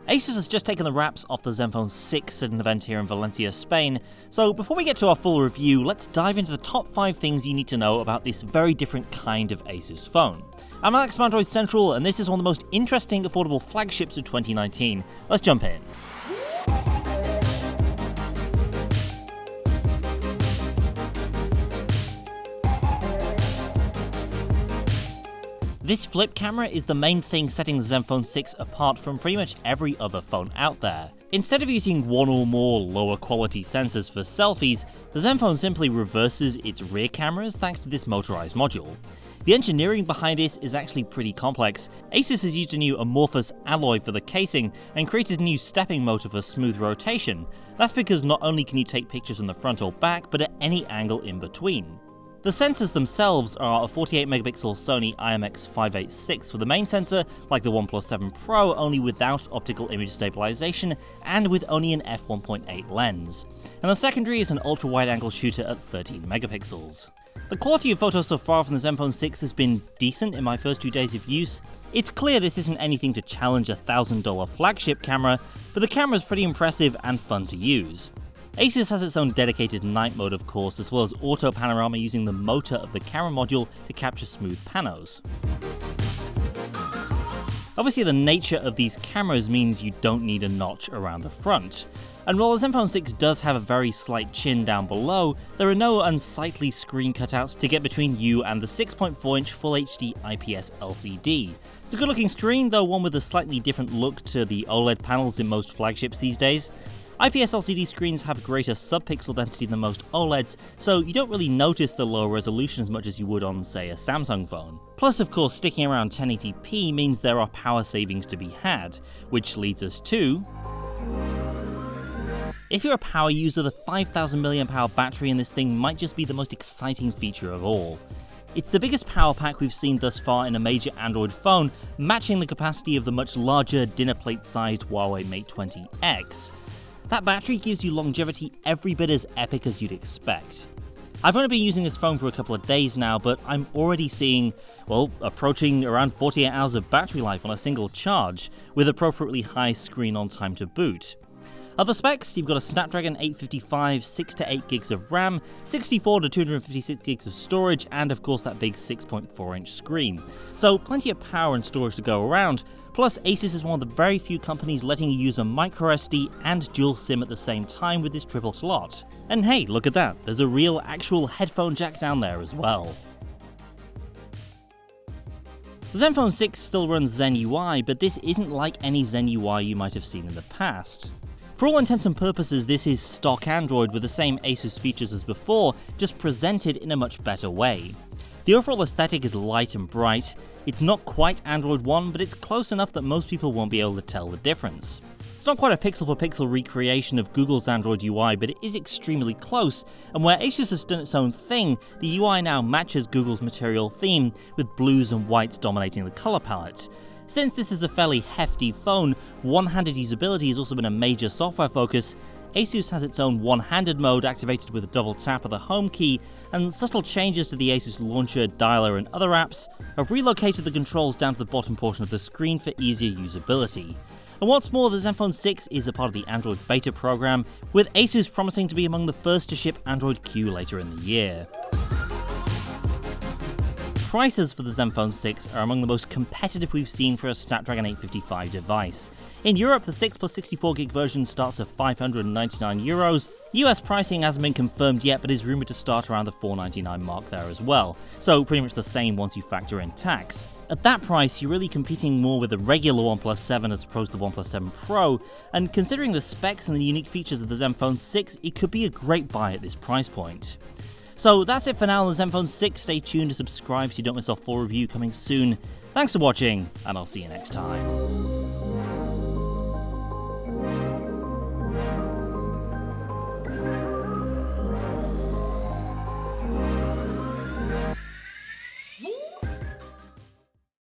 ASUS has just taken the wraps off the ZenFone 6 at an event here in Valencia, Spain, so before we get to our full review, let's dive into the top 5 things you need to know about this very different kind of ASUS phone. I'm Alex from Android Central, and this is one of the most interesting affordable flagships of 2019. Let's jump in. This flip camera is the main thing setting the ZenFone 6 apart from pretty much every other phone out there. Instead of using one or more lower quality sensors for selfies, the ZenFone simply reverses its rear cameras thanks to this motorized module. The engineering behind this is actually pretty complex. ASUS has used a new amorphous alloy for the casing and created a new stepping motor for smooth rotation. That's because not only can you take pictures from the front or back, but at any angle in between. The sensors themselves are a 48MP Sony IMX586 for the main sensor, like the OnePlus 7 Pro, only without optical image stabilization and with only an f1.8 lens. And the secondary is an ultra-wide-angle shooter at 13MP. The quality of photos so far from the ZenFone 6 has been decent in my first 2 days of use. It's clear this isn't anything to challenge a $1,000 flagship camera, but the camera is pretty impressive and fun to use. ASUS has its own dedicated night mode of course, as well as auto panorama using the motor of the camera module to capture smooth panos. Obviously the nature of these cameras means you don't need a notch around the front. And while the ZenFone 6 does have a very slight chin down below, there are no unsightly screen cutouts to get between you and the 6.4-inch Full HD IPS LCD. It's a good looking screen, though one with a slightly different look to the OLED panels in most flagships these days. IPS LCD screens have greater sub-pixel density than most OLEDs, so you don't really notice the lower resolution as much as you would on, say, a Samsung phone. Plus, of course, sticking around 1080p means there are power savings to be had, which leads us to... If you're a power user, the 5000 mAh battery in this thing might just be the most exciting feature of all. It's the biggest power pack we've seen thus far in a major Android phone, matching the capacity of the much larger dinner plate-sized Huawei Mate 20X. That battery gives you longevity every bit as epic as you'd expect. I've only been using this phone for a couple of days now, but I'm already seeing, well, approaching around 48 hours of battery life on a single charge, with appropriately high screen on time to boot. Other specs, you've got a Snapdragon 855, 6 to 8 gigs of RAM, 64 to 256 gigs of storage, and of course that big 6.4-inch screen. So plenty of power and storage to go around. Plus, ASUS is one of the very few companies letting you use a microSD and dual SIM at the same time with this triple slot. And hey, look at that, there's a real actual headphone jack down there as well. The ZenFone 6 still runs Zen UI, but this isn't like any Zen UI you might have seen in the past. For all intents and purposes, this is stock Android with the same ASUS features as before, just presented in a much better way. The overall aesthetic is light and bright. It's not quite Android One, but it's close enough that most people won't be able to tell the difference. It's not quite a pixel-for-pixel recreation of Google's Android UI, but it is extremely close, and where ASUS has done its own thing, the UI now matches Google's material theme, with blues and whites dominating the colour palette. Since this is a fairly hefty phone, one-handed usability has also been a major software focus. ASUS has its own one-handed mode activated with a double tap of the home key, and subtle changes to the ASUS launcher, dialer and other apps have relocated the controls down to the bottom portion of the screen for easier usability. And what's more, the ZenFone 6 is a part of the Android beta program, with ASUS promising to be among the first to ship Android Q later in the year. Prices for the ZenFone 6 are among the most competitive we've seen for a Snapdragon 855 device. In Europe, the 6 plus 64GB version starts at €599. US pricing hasn't been confirmed yet, but is rumoured to start around the $499 mark there as well, so pretty much the same once you factor in tax. At that price, you're really competing more with the regular OnePlus 7 as opposed to the OnePlus 7 Pro, and considering the specs and the unique features of the ZenFone 6, it could be a great buy at this price point. So that's it for now on the ZenFone 6. Stay tuned to subscribe so you don't miss our full review coming soon. Thanks for watching, and I'll see you next time.